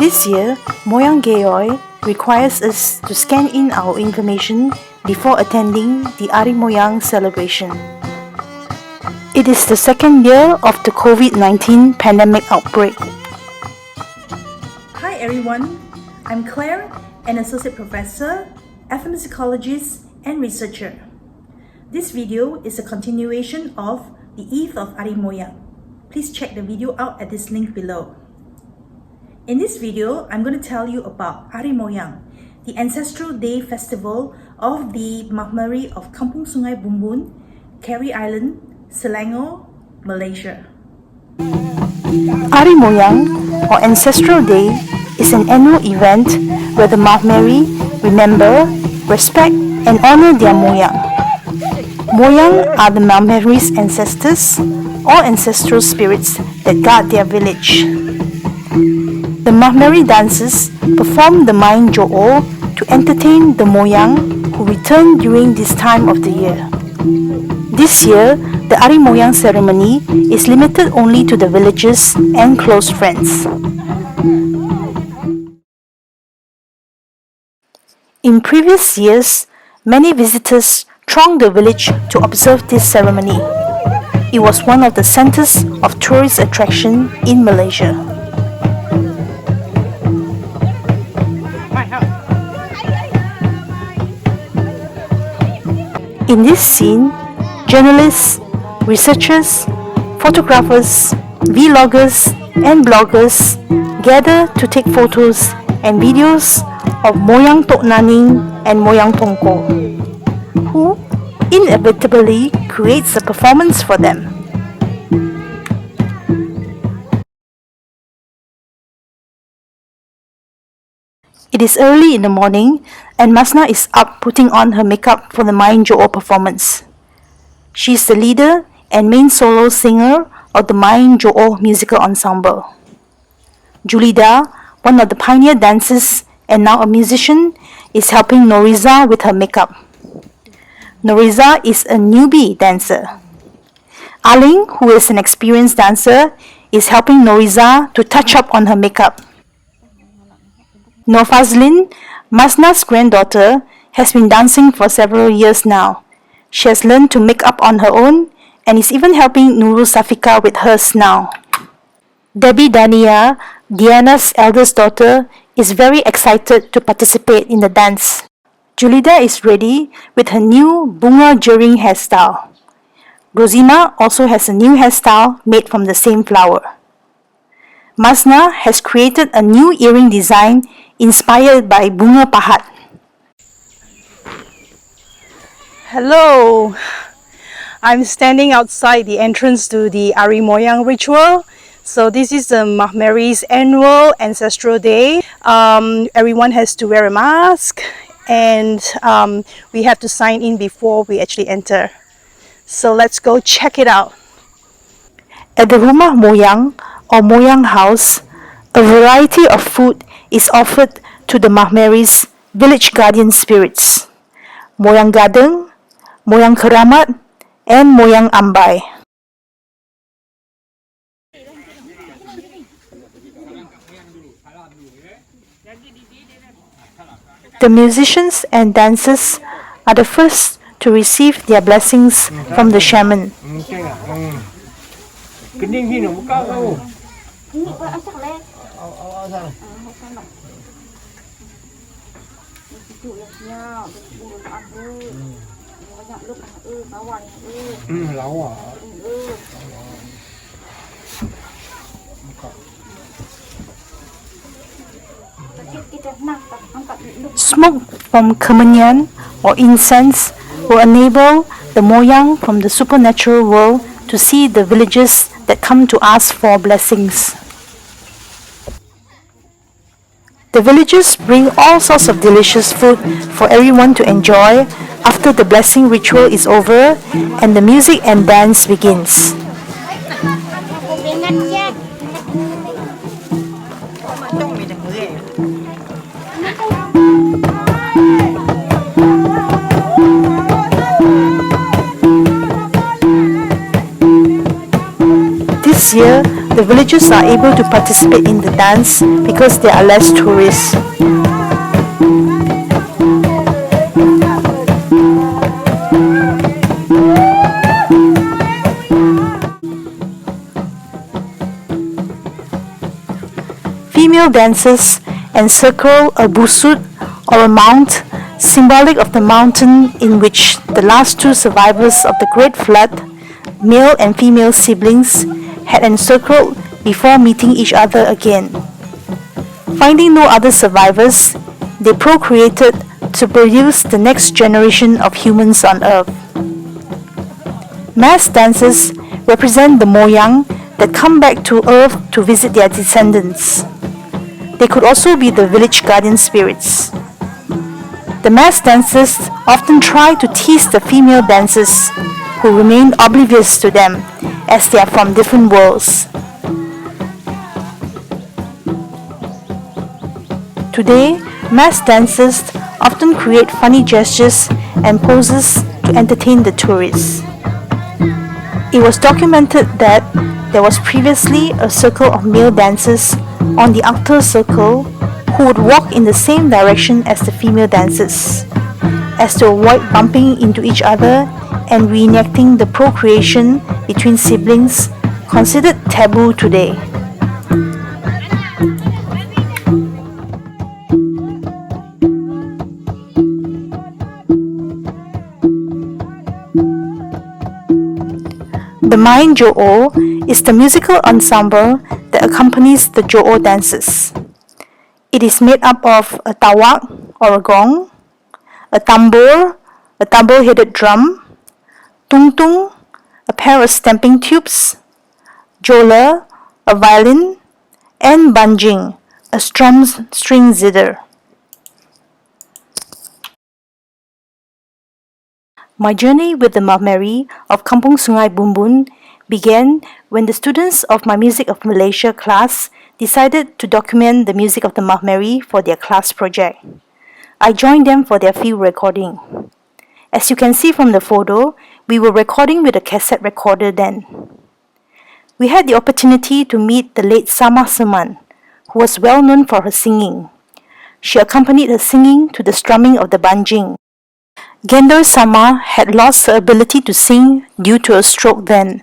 This year, Moyang Gayoy requires us to scan in our information before attending the Ari Moyang celebration. It is the second year of the COVID-19 pandemic outbreak. Hi everyone, I'm Claire, an Associate Professor, Ethnomusicologist and Researcher. This video is a continuation of the Eve of Ari Moyang. Please check the video out at this link below. In this video, I'm going to tell you about Ari Moyang, the ancestral day festival of the Mah Meri of Kampung Sungai Bumbun, Carey Island, Selangor, Malaysia. Ari Moyang, or Ancestral Day, is an annual event where the Mah Meri remember, respect and honor their Moyang. Moyang are the Mah Meri's ancestors or ancestral spirits that guard their village. The Mah Meri dancers perform the Main Jo'o to entertain the Moyang who return during this time of the year. This year, the Ari Moyang ceremony is limited only to the villagers and close friends. In previous years, many visitors thronged the village to observe this ceremony. It was one of the centers of tourist attraction in Malaysia. In this scene, journalists, researchers, photographers, vloggers and bloggers gather to take photos and videos of Moyang Tok Naning and Moyang Tongko, who inevitably creates a performance for them. It is early in the morning and Masna is up putting on her makeup for the Main Jo'o performance. She is the leader and main solo singer of the Main Jo'o musical ensemble. Julida, one of the pioneer dancers and now a musician, is helping Noriza with her makeup. Noriza is a newbie dancer. Aling, who is an experienced dancer, is helping Noriza to touch up on her makeup. Nofazlin, Masna's granddaughter, has been dancing for several years now. She has learned to make up on her own and is even helping Nurul Safika with hers now. Debbie Dania, Diana's eldest daughter, is very excited to participate in the dance. Julida is ready with her new bunga jering hairstyle. Rosima also has a new hairstyle made from the same flower. Masna has created a new earring design inspired by bunga pahat. Hello! I'm standing outside the entrance to the Ari Moyang ritual. So this is the Mah Meri's annual ancestral day. Everyone has to wear a mask and we have to sign in before we actually enter. So let's go check it out. At the Rumah Moyang or Moyang house, a variety of food is offered to the Mah Meri's village guardian spirits. Moyang Gadeng, Moyang Keramat, and Moyang Ambai. The musicians and dancers are the first to receive their blessings from the shaman. Smoke from kemenyan or incense will enable the Moyang from the supernatural world to see the villagers that come to ask for blessings. The villagers bring all sorts of delicious food for everyone to enjoy after the blessing ritual is over and the music and dance begins. This year, the the villagers are able to participate in the dance because there are less tourists. Female dancers encircle a busut or a mount, symbolic of the mountain in which the last two survivors of the Great Flood, male and female siblings, had encircled before meeting each other again. Finding no other survivors, they procreated to produce the next generation of humans on Earth. Mass dances represent the Moyang that come back to Earth to visit their descendants. They could also be the village guardian spirits. The mass dancers often try to tease the female dancers, who remain oblivious to them as they are from different worlds. Today, mass dancers often create funny gestures and poses to entertain the tourists. It was documented that there was previously a circle of male dancers on the outer circle who would walk in the same direction as the female dancers, as to avoid bumping into each other and reenacting the procreation between siblings considered taboo today. The Main Jo'o is the musical ensemble that accompanies the Jo'o dances. It is made up of a tawak or a gong, a tambor-headed drum, tung-tung, a pair of stamping tubes, jola, a violin, and banjing, a string zither. My journey with the Mah Meri of Kampung Sungai Bumbun began when the students of my Music of Malaysia class decided to document the music of the Mah Meri for their class project. I joined them for their field recording. As you can see from the photo, we were recording with a cassette recorder then. We had the opportunity to meet the late Sama Seman, who was well known for her singing. She accompanied her singing to the strumming of the banjing. Gendor Sama had lost her ability to sing due to a stroke then.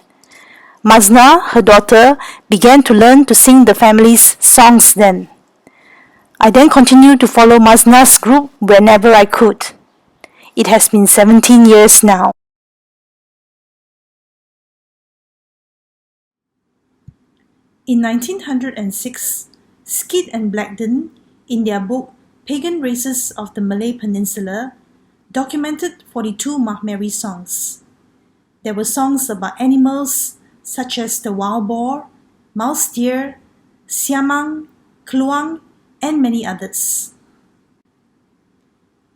Mazna, her daughter, began to learn to sing the family's songs then. I then continued to follow Mazna's group whenever I could. It has been 17 years now. In 1906, Skid and Blackden, in their book Pagan Races of the Malay Peninsula, documented 42 Mah Meri songs. There were songs about animals such as the wild boar, mouse deer, siamang, kluang, and many others.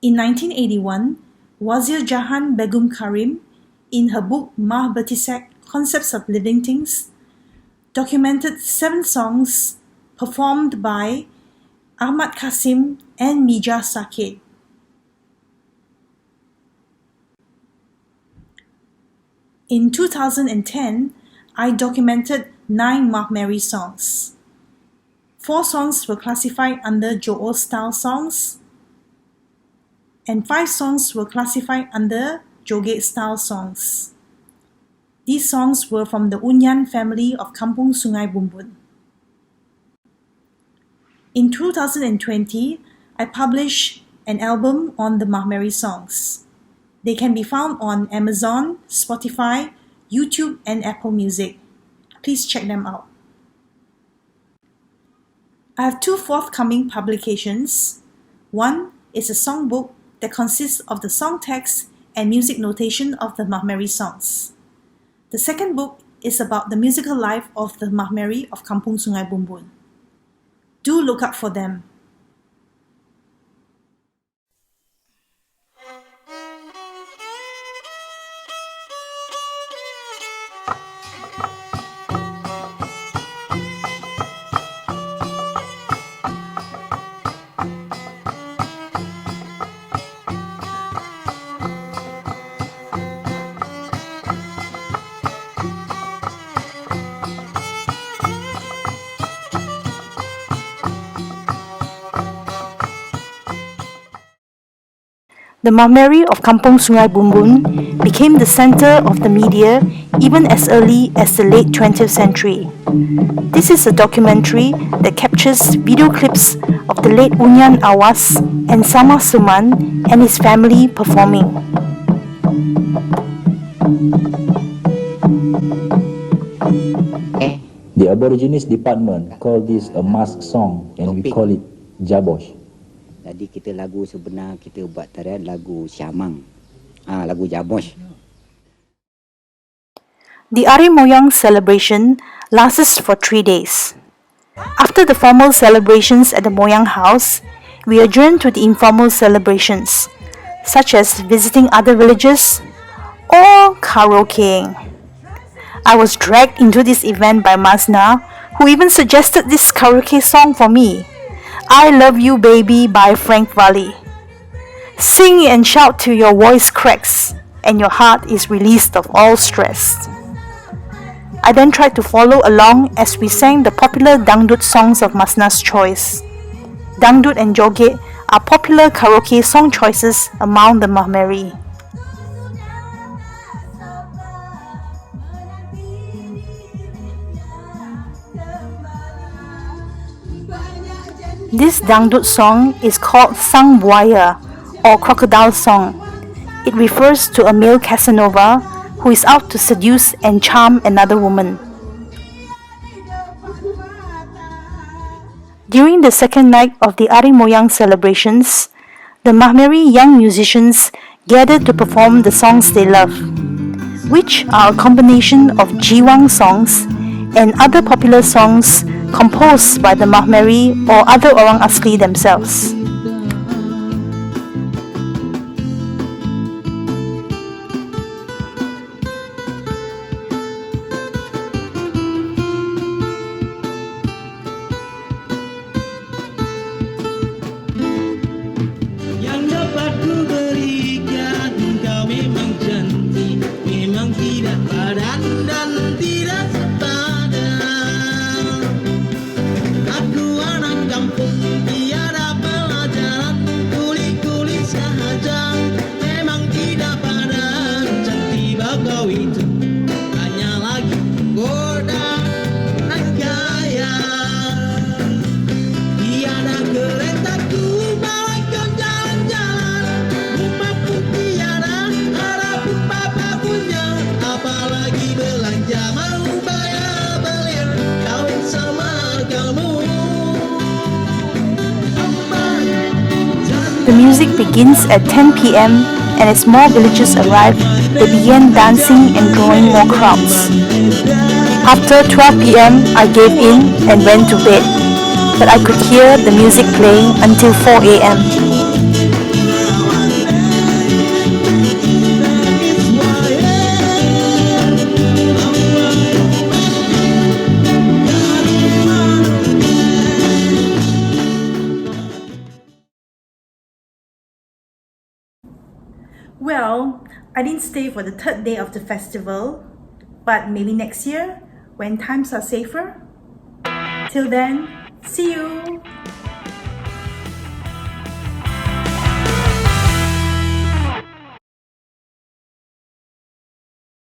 In 1981, Wazir Jahan Begum Karim, in her book Mah Betisak, Concepts of Living Things, documented 7 songs performed by Ahmad Kasim and Mija Sakit. In 2010, I documented 9 Mah Meri songs. 4 songs were classified under Jo'o style songs, and 5 songs were classified under Joget style songs. These songs were from the Unyan family of Kampung Sungai Bumbun. In 2020, I published an album on the Mah Meri songs. They can be found on Amazon, Spotify, YouTube, and Apple Music. Please check them out. I have 2 forthcoming publications. One is a songbook that consists of the song text and music notation of the Mah Meri songs. The second book is about the musical life of the Mah Meri of Kampung Sungai Bumbun. Do look out for them. The Mah Meri of Kampung Sungai Bumbun became the center of the media even as early as the late 20th century. This is a documentary that captures video clips of the late Unyan Awas and Sama Suman and his family performing. The Aborigines department call this a mask song and we call it jabosh. Jadi kita lagu sebenar kita buat tarian lagu Syamang. Lagu jabosh. The Ari Moyang celebration lasts for 3 days. After the formal celebrations at the Moyang house, we adjourn to the informal celebrations, such as visiting other villages or karaokeing. I was dragged into this event by Masna, who even suggested this karaoke song for me, I Love You Baby by Frank Valli. Sing and shout till your voice cracks and your heart is released of all stress. I then tried to follow along as we sang the popular dangdut songs of Masna's choice. Dangdut and joget are popular karaoke song choices among the Mah Meri. This dangdut song is called Sang Buaya or Crocodile Song. It refers to a male Casanova who is out to seduce and charm another woman. During the second night of the Ari Moyang celebrations, the Mah Meri young musicians gathered to perform the songs they love, which are a combination of Jiwang songs and other popular songs composed by the Mah Meri or other Orang Asli themselves. Yang dapat ku berikan, kau memang cantik, memang tidak padan dan tidak sepadan. Aku anak kampung, tiada pelajaran, kulit-kulit sahaja, memang tidak padan. Cantik kau itu, hanya lagi goda dan gaya. Tiada keretaku bawa kau jalan-jalan, rumah pun tiada, harap pun papa punya. Apalagi belanja mau bayar belir, kawin sama kamu. The music begins at 10 p.m. and as more villagers arrive, they began dancing and drawing more crowds. After 12 p.m., I gave in and went to bed, but I could hear the music playing until 4 a.m. Well, I didn't stay for the third day of the festival, but maybe next year when times are safer. Till then, see you!